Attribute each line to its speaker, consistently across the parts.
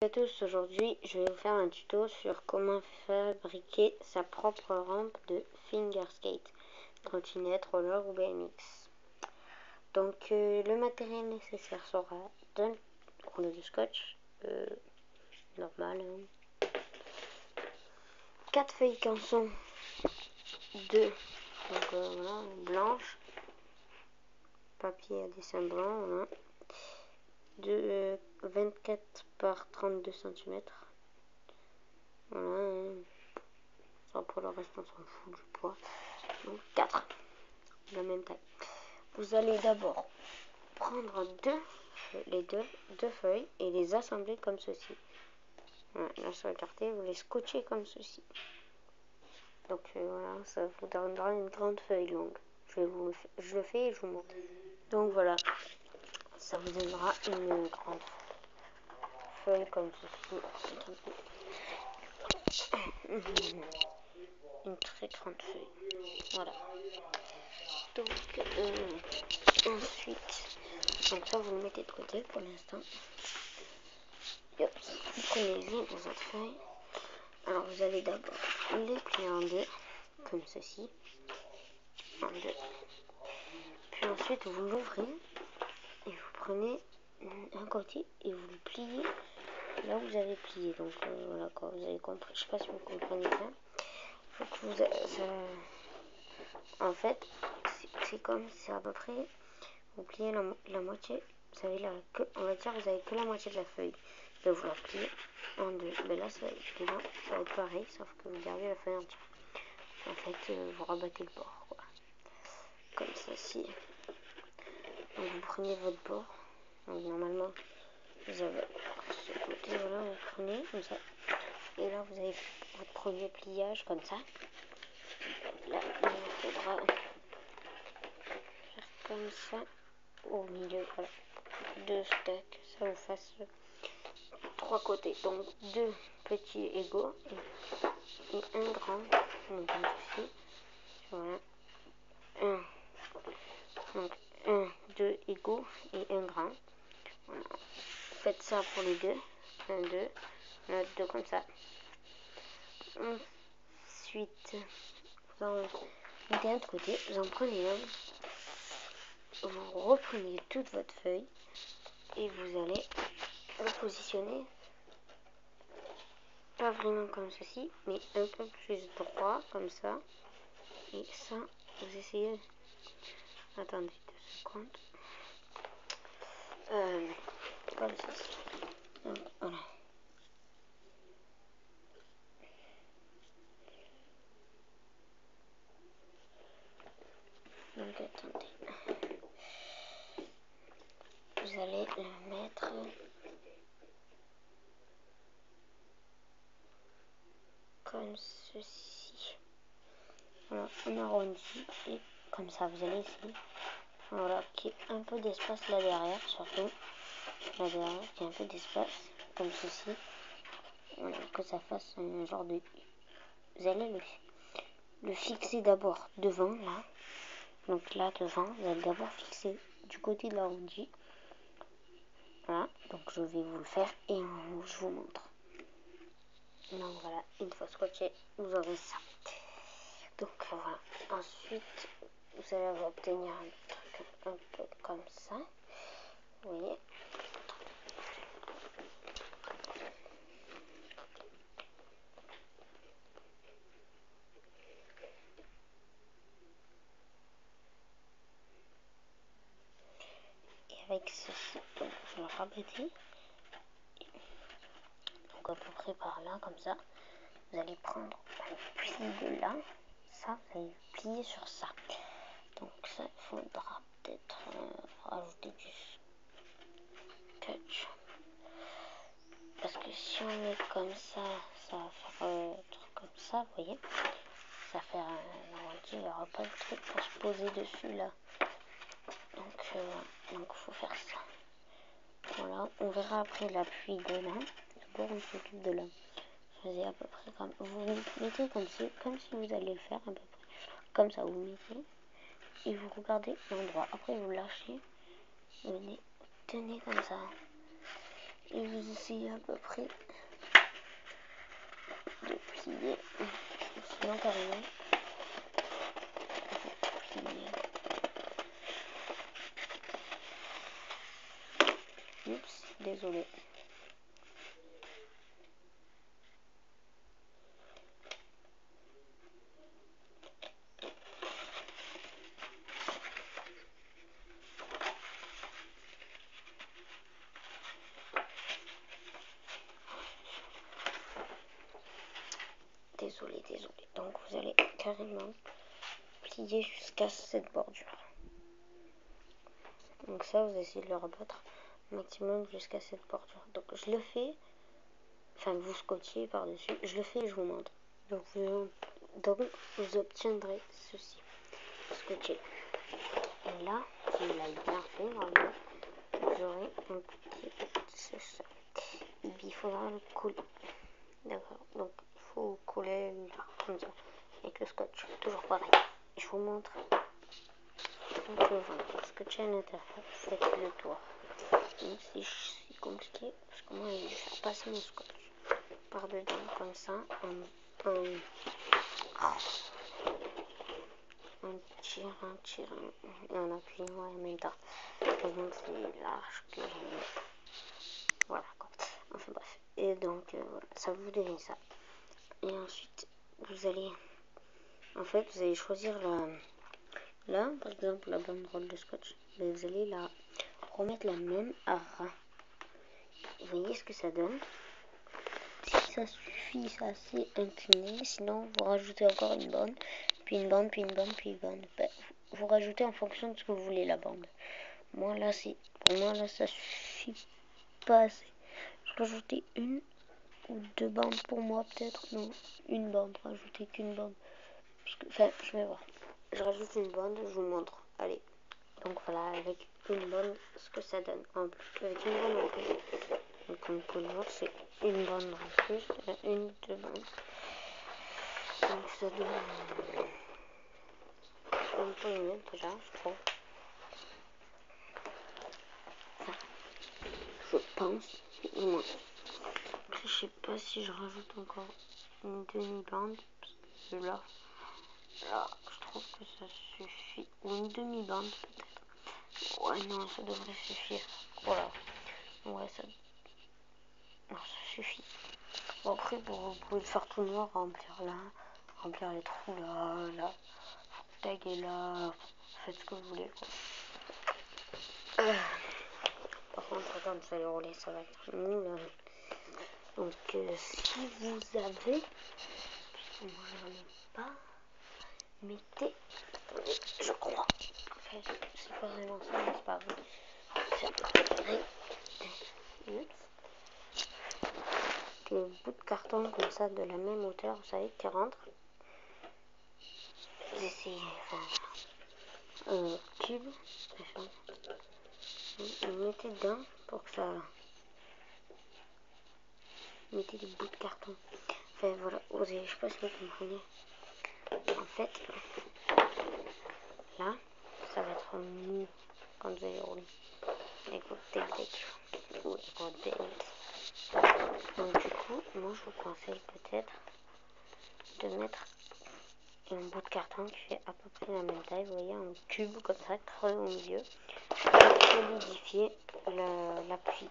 Speaker 1: Salut à tous, aujourd'hui je vais vous faire un tuto sur comment fabriquer sa propre rampe de fingerskate, trottinette, roller ou BMX. Donc le matériel nécessaire sera d'un rouleau de scotch normal, 4 feuilles canson, 2 donc voilà, blanches, papier à dessin blanc, voilà. De 24 par 32 cm. Voilà. Ça, pour le reste, on s'en fout du poids. Donc 4 de la même taille. Vous allez d'abord prendre deux feuilles et les assembler comme ceci. Voilà, là sur la carte, vous les scotchez comme ceci. Donc voilà, ça vous donnera une grande feuille longue. Je le fais et je vous montre. Donc voilà, ça vous donnera une grande feuille comme ceci. Une très grande feuille. Voilà. Donc ensuite, donc ça vous le mettez de côté pour l'instant. Vous prenez vos autres feuilles. Alors vous allez d'abord les plier en deux, comme ceci. En deux. Puis ensuite vous l'ouvrez et vous prenez un côté et vous le pliez là où vous avez plié. Donc voilà quoi, vous avez compris. Je sais pas si vous comprenez bien. Donc en fait, c'est comme, c'est à peu près, vous pliez la moitié, vous avez on va dire vous avez que la moitié de la feuille, de vous la plier en deux. Mais là, ça va être pareil, sauf que vous gardez la feuille entière. En fait, vous rabattez le bord, quoi. Comme ceci. Donc vous prenez votre bord. Donc normalement, vous avez ce côté, voilà, vous prenez comme ça. Et là, vous avez votre premier pliage comme ça. Là, il vous faudra faire comme ça au milieu, voilà, deux stacks, ça vous fasse 3 côtés, donc 2 petits égaux et un grand, donc comme ceci, voilà, donc 1, 2 égaux et un grand, voilà. Faites ça pour les deux, 1, 2, on a 2 comme ça. Ensuite, vous en mettez un de côté, vous en prenez un, vous reprenez toute votre feuille et vous allez le positionner pas vraiment comme ceci, mais un peu plus droit comme ça. Et ça, vous essayez. Attendez 2 secondes. Comme ceci. Donc, voilà. Donc attendez. Vous allez le mettre comme ceci. Voilà, on arrondit et comme ça vous allez ici. Voilà, qu'il y ait un peu d'espace là derrière, surtout. Là derrière, qu'il y ait un peu d'espace, comme ceci. Voilà, que ça fasse un genre de. Vous allez le fixer d'abord devant, là. Donc là, devant, vous allez d'abord fixer du côté de l'arrondi. Voilà, donc je vais vous le faire et je vous montre. Donc voilà, une fois scotché, vous aurez ça. Donc voilà, ensuite, vous allez obtenir un truc un peu comme ça. Vous voyez. Et avec ceci, donc vous le rabattez. Donc à peu près par là, comme ça. Vous allez prendre un pli de là. Ça, vous allez plier sur ça. Donc ça, il faudra peut-être rajouter du scotch. Parce que si on met comme ça, ça va faire un truc comme ça, vous voyez. Ça va faire un arrondi, il n'y aura pas de truc pour se poser dessus là. Donc faut faire ça. Voilà, on verra après l'appui de là. D'abord on s'occupe de là. Faisez à peu près comme. Vous mettez comme si vous allez le faire à peu près. Comme ça, vous mettez. Et vous regardez l'endroit. Après vous lâchez. Vous venez, tenez comme ça. et vous essayez à peu près de plier, sinon carrément plier. Oups, désolé. Désolé. Donc vous allez carrément plier jusqu'à cette bordure. Donc ça, vous essayez de le rebattre maximum jusqu'à cette bordure. Donc je le fais, enfin vous scotchez par-dessus, je le fais et je vous montre. Donc vous obtiendrez ceci, scotché. Et là, s'il a bien fait, normalement, vous aurez un petit, c'est ça. Et puis il faudra le coller. D'accord, donc il faut coller là, comme ça, avec le scotch, toujours pareil. Je vous montre. Donc voilà, scotcher à l'intérieur, faites le tour. Donc c'est compliqué, parce que moi je vais faire passer mon scotch par dedans, comme ça, en tirant, et en appuyant en même temps. Donc c'est large que voilà quoi. Enfin bref. Et donc voilà, ça vous donne ça. Et ensuite vous allez choisir là par exemple la banderole de scotch. Mais vous allez la remettre la même à ras. Vous voyez ce que ça donne. Si ça suffit, c'est assez incliné. Sinon vous rajoutez encore une bande, puis une bande, puis une bande, puis une bande. Ben, vous rajoutez en fonction de ce que vous voulez la bande. Pour moi là ça suffit pas assez. Je rajoutais une ou deux bandes pour moi peut-être. Non, une bande, rajouter qu'une bande. Enfin, je vais voir. Je rajoute une bande, je vous montre. Allez. Donc voilà, avec une bande, ce que ça donne. Avec une bande en plus. Donc comme vous pouvez le voir, c'est une bande en plus. Deux bandes. Donc ça donne un peu mieux déjà, je trouve. Je pense. Moi. Après, je sais pas si je rajoute encore une demi-bande. Parce que là, je trouve que ça suffit. Ou une demi-bande peut-être. Ouais, non, ça devrait suffire. Voilà. Ouais, ça suffit. Bon, après, vous pouvez le faire tout noir, remplir là, remplir les trous là, taguer là, faites ce que vous voulez. Quoi. Par contre, quand vous allez rouler, ça va être mou là. Donc, si vous avez, moi j'en ai pas, mettez, je crois, enfin, c'est pas vraiment ça, mais c'est pas vrai. Le bout de carton comme ça de la même hauteur, vous savez, qui rentre. Vous essayez, cube, vous mettez dedans pour que ça, mettez des bouts de carton. Enfin voilà, je sais pas si vous comprenez. En fait, là, ça va être mou quand vous allez rouler. Écoutez le deck. Donc du coup, moi je vous conseille peut-être de mettre un bout de carton qui fait à peu près la même taille, vous voyez, un cube comme ça, creux au milieu, pour solidifier l'appui.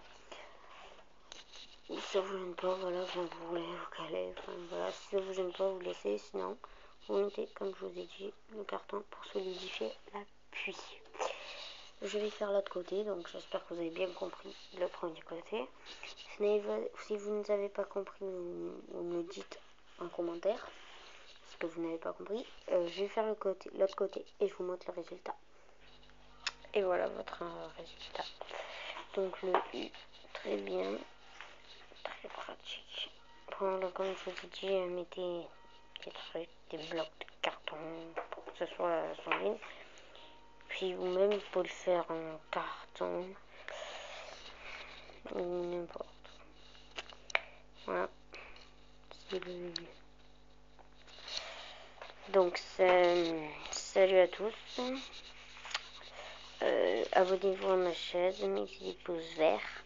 Speaker 1: Si ça vous gêne pas, voilà, vous voulez vous caler, voilà, si ça vous gêne pas, vous laissez, sinon vous mettez, comme je vous ai dit, le carton pour solidifier l'appui. Je vais faire l'autre côté, donc j'espère que vous avez bien compris le premier côté. Si vous ne avez pas compris, vous me le dites en commentaire, ce que vous n'avez pas compris. Je vais faire l'autre côté et je vous montre le résultat. Et voilà votre résultat. Donc le U, très bien, très pratique. Bon, comme je vous ai dit, mettez des trucs, des blocs de carton pour que ce soit sans ligne. Puis vous-même, vous pouvez le faire en carton ou n'importe. Voilà. Donc, salut à tous. Abonnez-vous à ma chaîne, mettez des pouces verts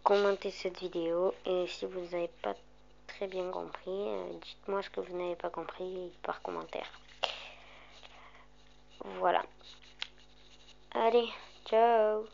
Speaker 1: commenter cette vidéo. Et si vous n'avez pas très bien compris, dites-moi ce que vous n'avez pas compris par commentaire. Voilà. Allez, ciao.